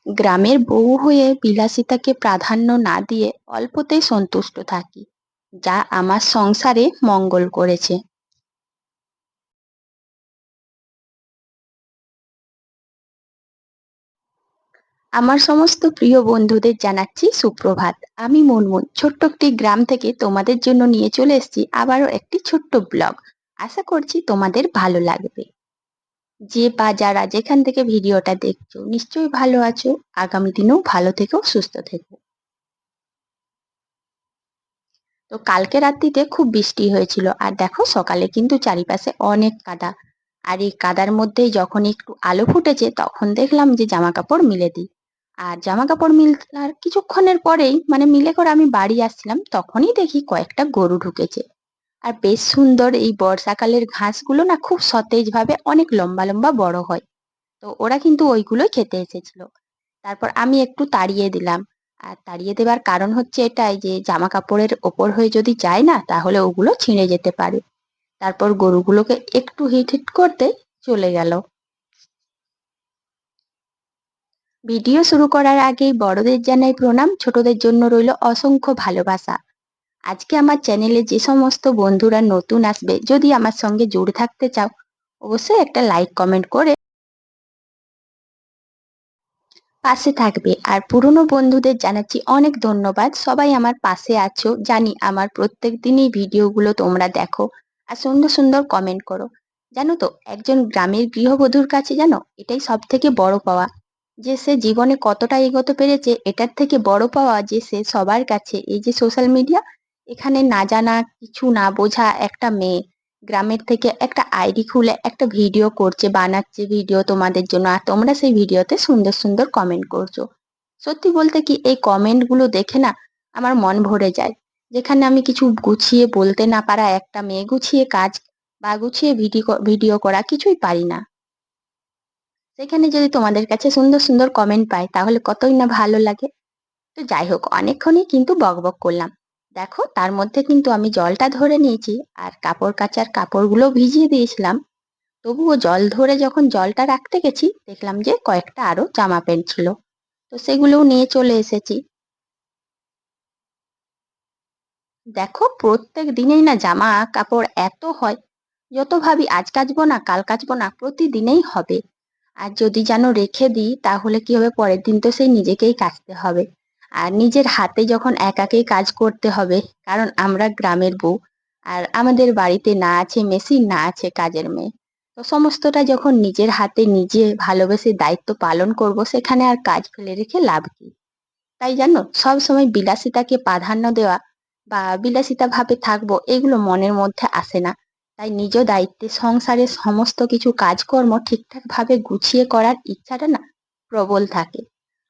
গ্রামের বউ হয়ে বিলাসিতাকে প্রাধান্য না দিয়ে অল্পতেই সন্তুষ্ট থাকি, যা আমার সংসারে মঙ্গল করেছে। আমার সমস্ত প্রিয় বন্ধুদের জানাচ্ছি সুপ্রভাত। আমি মুনমুন ছোট্ট একটি গ্রাম থেকে তোমাদের জন্য নিয়ে চলে এসেছি আবারও একটি ছোট্ট ব্লগ। আশা করছি তোমাদের ভালো লাগবে। যে বা যারা যেখান থেকে ভিডিওটা দেখছো নিশ্চয়ই ভালো আছো। আগামী দিনেও ভালো থেকো, সুস্থ থেকো। তো কালকে রাত্রিতে খুব বৃষ্টি হয়েছিল, আর দেখো সকালে কিন্তু চারিপাশে অনেক কাদা। আর এই কাদার মধ্যেই যখন একটু আলো ফুটেছে তখন দেখলাম যে জামা কাপড় মিলে দিই। আর জামা কাপড় মিলার কিছুক্ষণের পরেই মিলে করে আমি বাড়ি আসছিলাম, তখনই দেখি কয়েকটা গরু ঢুকেছে। আর বেশ সুন্দর এই বর্ষাকালের ঘাসগুলো না খুব সতেজ ভাবে অনেক লম্বা লম্বা বড় হয়। তো ওরা কিন্তু ওইগুলোই খেতে এসেছিল। তারপর আমি একটু তাড়িয়ে দিলাম। আর তাড়িয়ে দেবার কারণ হচ্ছে এটাই যে জামা কাপড়ের ওপর হয়ে যদি যায় না তাহলে ওগুলো ছিঁড়ে যেতে পারে। তারপর গরুগুলোকে একটু হিট হিট করতে চলে গেল। ভিডিও শুরু করার আগেই বড়দের জানাই প্রণাম, ছোটদের জন্য রইল অসংখ্য ভালোবাসা। আজকে আমার চ্যানেলে যে সমস্ত বন্ধুরা নতুন আসবে, যদি আমার সঙ্গে জুড়ে থাকতে চাও অবশ্যই একটা লাইক কমেন্ট করে পাশে থাকবে। আর পুরনো বন্ধুদের জানাচ্ছি অনেক ধন্যবাদ, সবাই আমার পাশে আছো। জানি আমার প্রত্যেক দিনই ভিডিওগুলো তোমরা দেখো আর সুন্দর সুন্দর কমেন্ট করো। জানো তো, একজন গ্রামের গৃহবধূর কাছে জানো এটাই সব থেকে বড় পাওয়া, যে সে জীবনে কতটা এগোতে পেরেছে। এটার থেকে বড় পাওয়া যে সে সবার কাছে, এই যে সোশ্যাল মিডিয়া, এখানে না জানা কিছু না বোঝা একটা মেয়ে গ্রামের থেকে একটা আইডি খুলে একটা ভিডিও করছে, বানাচ্ছে ভিডিও তোমাদের জন্য, আর তোমরা সেই ভিডিওতে সুন্দর সুন্দর কমেন্ট করছো। সত্যি বলতে কি, এই কমেন্ট গুলো দেখে না আমার মন ভরে যায়। যেখানে আমি কিছু গুছিয়ে বলতে না পারা একটা মেয়ে গুছিয়ে কাজ বা গুছিয়ে ভিডিও করা কিছুই পারি না, সেখানে যদি তোমাদের কাছে সুন্দর সুন্দর কমেন্ট পাই তাহলে কতই না ভালো লাগে। তো যাই হোক, অনেকক্ষণই কিন্তু বকবক করলাম। দেখো তার মধ্যে কিন্তু আমি জলটা ধরে নিয়েছি, আর কাপড় কাচার কাপড়গুলো ভিজিয়ে দিয়েছিলাম। তবুও জল ধরে যখন জলটা রাখতে গেছি দেখলাম যে কয়েকটা আরো জামা প্যান্ট ছিল। তো সেগুলোও নিয়ে চলে এসেছি। দেখো প্রত্যেক দিনেই না জামা কাপড় এত হয়, যত ভাবি আজ কাচবো না কাল কাচবো না, প্রতিদিনেই হবে। আর যদি যেন রেখে দিই তাহলে কি হবে, পরের দিন তো সেই নিজেকেই কাচতে হবে। আর নিজের হাতে যখন একাকেই কাজ করতে হবে, কারণ আমরা গ্রামের বউ, আর আমাদের বাড়িতে না আছে মেশিন না আছে কাজের মেয়ে, তো সমস্তটা যখন নিজের হাতে নিজে ভালোবেসে দায়িত্ব পালন করব, সেখানে আর কাজ ফেলে রেখে লাভ কি। তাই জানো, সব সময় বিলাসিতাকে প্রাধান্য দেওয়া বা বিলাসিতা ভাবে থাকবো এগুলো মনের মধ্যে আসে না। তাই নিজ দায়িত্বে সংসারের সমস্ত কিছু কাজকর্ম ঠিকঠাক ভাবে গুছিয়ে করার ইচ্ছাটা না প্রবল থাকে।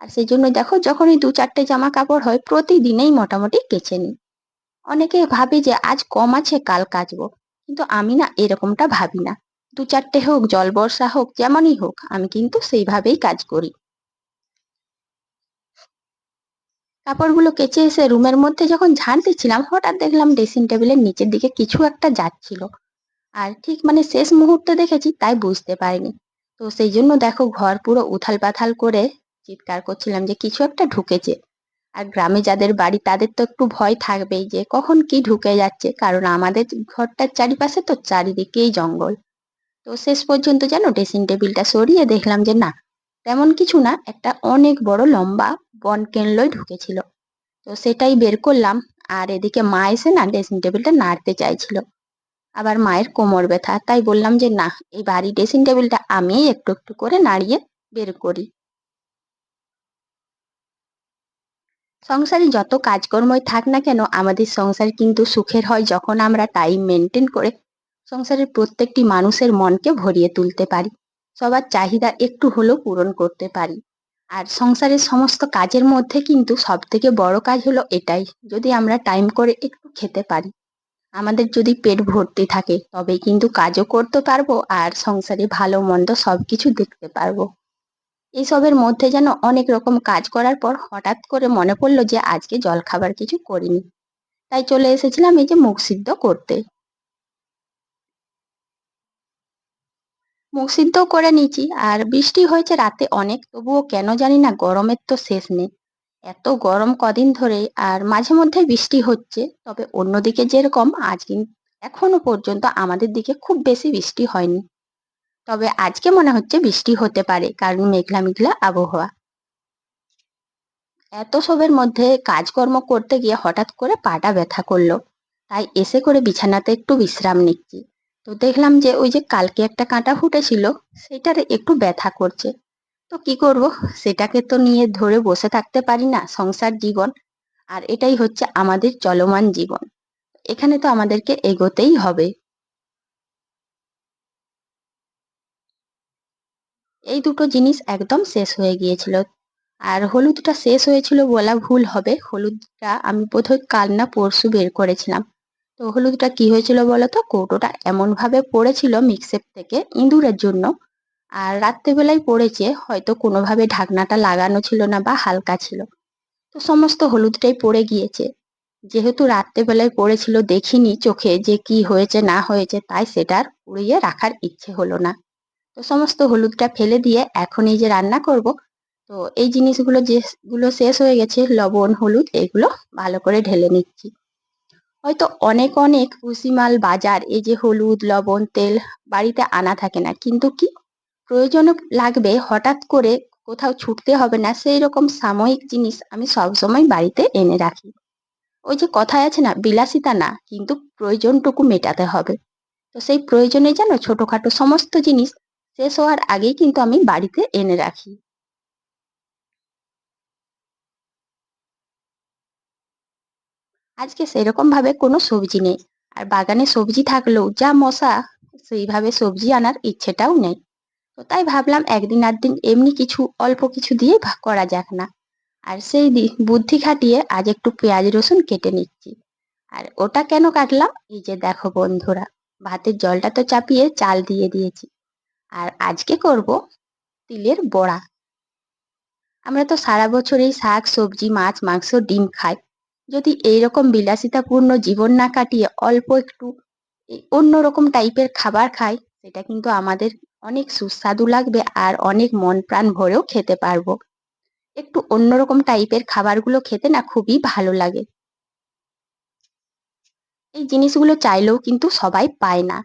আর সেই জন্য দেখো, যখনই দু চারটে জামা কাপড় হয় প্রতিদিনেই মোটামুটি কেচে নিই। অনেকে ভাবে যে আজ কম আছে কাল কাচবো, কিন্তু আমি না এরকমটা ভাবি না। দু চারটে হোক, জল বর্ষা হোক, যেমনই হোক, আমি কিন্তু সেইভাবেই কাজ করি। কাপড়গুলো কেচে এসে রুমের মধ্যে যখন ঝাড় দিচ্ছিলাম, হঠাৎ দেখলাম ড্রেসিং টেবিলের নিচের দিকে কিছু একটা যাচ্ছিল। আর ঠিক শেষ মুহূর্তে দেখেছি, তাই বুঝতে পারিনি। তো সেই জন্য দেখো ঘর পুরো উথাল পাথাল করে চিৎকার করছিলাম যে কিছু একটা ঢুকেছে। আর গ্রামে যাদের বাড়ি তাদের তো একটু ভয় থাকবেই যে কখন কি ঢুকে যাচ্ছে, কারণ আমাদের ঘরটার চারিপাশে তো চারিদিকেই জঙ্গল। তো শেষ পর্যন্ত যেন ড্রেসিং টেবিলটা সরিয়ে দেখলাম যে না, তেমন কিছু না, একটা অনেক বড় লম্বা বন কেনলই ঢুকেছিল। তো সেটাই বের করলাম। আর এদিকে মা এসে না ড্রেসিং টেবিলটা নাড়তে চাইছিল। আবার মায়ের কোমর ব্যথা, তাই বললাম যে না, এই ভারী ড্রেসিং টেবিলটা আমি একটু একটু করে নাড়িয়ে বের করি। সংসারে যত কাজকর্মই থাক না কেন, আমাদের সংসার কিন্তু সুখের হয় যখন আমরা টাইম মেনটেন করে সংসারের প্রত্যেকটি মানুষের মনকে ভরিয়ে তুলতে পারি, সবার চাহিদা একটু হলেও পূরণ করতে পারি। আর সংসারের সমস্ত কাজের মধ্যে কিন্তু সবথেকে বড় কাজ হলো এটাই, যদি আমরা টাইম করে একটু খেতে পারি। আমাদের যদি পেট ভর্তি থাকে তবেই কিন্তু কাজও করতে পারবো আর সংসারে ভালো মন্দ সবকিছু দেখতে পারবো। এসবের মধ্যে যেন অনেক রকম কাজ করার পর হঠাৎ করে মনে পড়লো যে আজকে জলখাবার কিছু করিনি। তাই চলে এসেছিলাম এই যে মুগ সিদ্ধ করতে। মুগ সিদ্ধও করে নিয়েছি আর বৃষ্টি হয়েছে রাতে অনেক, তবুও কেন জানি না গরমের তো শেষ নেই। এত গরম কদিন ধরে আর মাঝে মধ্যে বৃষ্টি হচ্ছে, তবে অন্যদিকে যেরকম আজ কিন্তু এখনো পর্যন্ত আমাদের দিকে খুব বেশি বৃষ্টি হয়নি। তবে আজকে মনে হচ্ছে বৃষ্টি হতে পারে, কারণ মেঘলা মেঘলা আবহাওয়া। এত সবের মধ্যে কাজকর্ম করতে গিয়ে হঠাৎ করে পাটা ব্যথা করলো, তাই এসে করে বিছানাতে একটু বিশ্রাম নিচ্ছি। তো দেখলাম যে ওই যে কালকে একটা কাঁটা ফুটেছিল, সেটার একটু ব্যথা করছে। তো কি করব, সেটাকে তো নিয়ে ধরে বসে থাকতে পারি না, সংসার জীবন। আর এটাই হচ্ছে আমাদের চলমান জীবন, এখানে তো আমাদেরকে এগোতেই হবে। এই দুটো জিনিস একদম শেষ হয়ে গিয়েছিল। আর হলুদটা শেষ হয়েছিল বলা ভুল হবে, হলুদটা আমি বোধহয় কাল না পরশু বের করেছিলাম। তো হলুদটা কি হয়েছিল বলতো, কৌটোটা এমন ভাবে পড়েছিল মিক্সের থেকে ইঁদুরের জন্য। আর রাত্রেবেলায় পড়েছে, হয়তো কোনোভাবে ঢাকনাটা লাগানো ছিল না বা হালকা ছিল। তো সমস্ত হলুদটাই পড়ে গিয়েছে। যেহেতু রাত্রেবেলায় পড়েছিল, দেখিনি চোখে যে কি হয়েছে না হয়েছে, তাই সেটার উড়িয়ে রাখার ইচ্ছে হলো না। তো সমস্ত হলুদটা ফেলে দিয়ে এখন এই যে রান্না করব, তো এই জিনিসগুলো যেগুলো শেষ হয়ে গেছে, লবণ হলুদ এগুলো ভালো করে ঢেলে নিচ্ছি। হয়তো অনেক অনেক ভুসিমাল বাজার, এই যে হলুদ লবণ তেল বাড়িতে আনা থাকে না, কিন্তু কি প্রয়োজনে লাগবে, হঠাৎ করে কোথাও ছুটতে হবে না, সেই রকম সাময়িক জিনিস আমি সবসময় বাড়িতে এনে রাখি। ওই যে কথায় আছে না, বিলাসিতা না, কিন্তু প্রয়োজনটুকু মেটাতে হবে। তো সেই প্রয়োজনে যেন ছোটখাটো সমস্ত জিনিস শেষ হওয়ার আগেই কিন্তু আমি বাড়িতে এনে রাখি। আজকে সেরকম ভাবে কোনো সবজি নেই। আর বাগানে সবজি থাকলেও যা মশা, সেইভাবে সবজি আনার ইচ্ছেটাও নেই। তো তাই ভাবলাম একদিন আধদিন এমনি কিছু অল্প কিছু দিয়ে করা যাক না। আর সেই বুদ্ধি খাটিয়ে আজ একটু পেঁয়াজ রসুন কেটে নিচ্ছি। আর ওটা কেন কাটলাম, এই যে দেখো বন্ধুরা, ভাতের জলটা তো চাপিয়ে চাল দিয়ে দিয়েছি। আর আজকে করব তিলের বড়া। আমরা তো সারা বছর এই শাক সবজি মাছ মাংস ডিম খাই। যদি এইরকম বিলাসিতাপূর্ণ জীবন না কাটিয়ে অল্প একটু অন্যরকম টাইপের খাবার খাই, সেটা কিন্তু আমাদের অনেক সুস্বাদু লাগবে আর অনেক মন প্রাণ ভরেও খেতে পারবো। একটু অন্যরকম টাইপের খাবারগুলো খেতে না খুবই ভালো লাগে। এই জিনিসগুলো চাইলেও কিন্তু সবাই পায় না।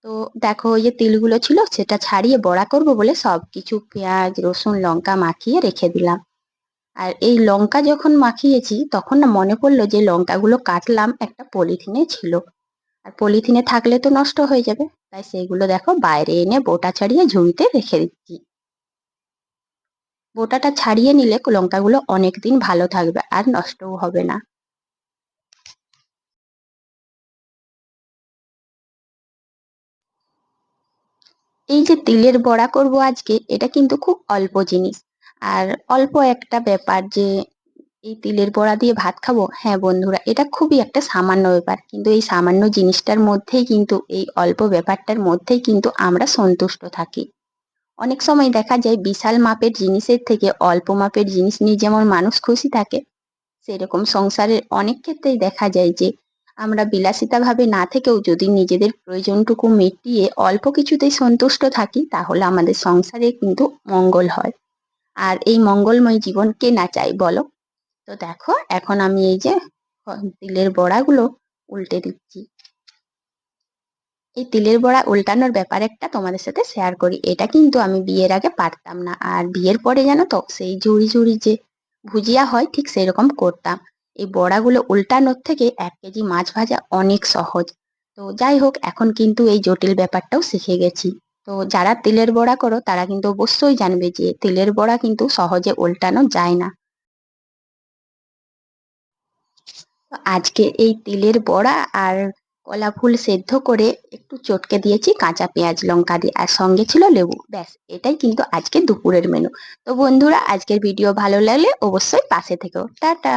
তো দেখো ওই যে তিলগুলো ছিল সেটা ছাড়িয়ে বড়া করব বলে সবকিছু পেঁয়াজ রসুন লঙ্কা মাখিয়ে রেখে দিলাম। আর এই লঙ্কা যখন মাখিয়েছি তখন না মনে পড়লো যে লঙ্কাগুলো কাটলাম একটা পলিথিনে ছিল। আর পলিথিনে থাকলে তো নষ্ট হয়ে যাবে, তাই সেইগুলো দেখো বাইরে এনে বোটা ছাড়িয়ে ঝুড়িতে রেখে দিচ্ছি। বোটাটা ছাড়িয়ে নিলে লঙ্কাগুলো অনেকদিন ভালো থাকবে আর নষ্টও হবে না। এই যে তিলের বড়া করব আজকে, এটা কিন্তু খুব অল্প জিনিস আর অল্প একটা ব্যাপার যে এই তিলের বড়া দিয়ে ভাত খাবো। হ্যাঁ বন্ধুরা, এটা খুবই একটা সামান্য ব্যাপার, কিন্তু এই সামান্য জিনিসটার মধ্যেই কিন্তু এই অল্প ব্যাপারটার মধ্যেই কিন্তু আমরা সন্তুষ্ট থাকি। অনেক সময় দেখা যায় বিশাল মাপের জিনিসের থেকে অল্প মাপের জিনিস নিয়ে যেমন মানুষ খুশি থাকে, সেরকম সংসারের অনেক ক্ষেত্রেই দেখা যায় যে আমরা বিলাসিতা ভাবে না থেকেও যদি নিজেদের প্রয়োজনটুকু মিটিয়ে অল্প কিছুতেই সন্তুষ্ট থাকি, তাহলে আমাদের সংসারে কিন্তু মঙ্গল হয়। আর এই মঙ্গলময় জীবন কে না চাই বলো। তো দেখো এখন আমি এই যে তিলের বড়াগুলো উল্টে দিচ্ছি। এই তিলের বড়া উল্টানোর ব্যাপার একটা তোমাদের সাথে শেয়ার করি, এটা কিন্তু আমি বিয়ের আগে পারতাম না, আর বিয়ের পরে জানো তো সেই ঝুড়ি ঝুড়ি যে ভুজিয়া হয় ঠিক সেরকম করতাম। এই বড়াগুলো উল্টানোর থেকে 1 কেজি মাছ ভাজা অনেক সহজ। তো যাই হোক, এখন কিন্তু এই জটিল ব্যাপারটাও শিখে গেছি। তো যারা তিলের বড়া করো তারা কিন্তু অবশ্যই জানবে যে তিলের বড়া কিন্তু সহজে উল্টানো যায় না। তো আজকে এই তিলের বড়া আর কলা ফুল সেদ্ধ করে একটু চটকে দিয়েছি কাঁচা পেঁয়াজ লঙ্কা দিয়ে, আর সঙ্গে ছিল লেবু। ব্যাস, এটাই কিন্তু আজকে দুপুরের মেনু। তো বন্ধুরা, আজকের ভিডিও ভালো লাগলে অবশ্যই পাশে থেকো। টাটা।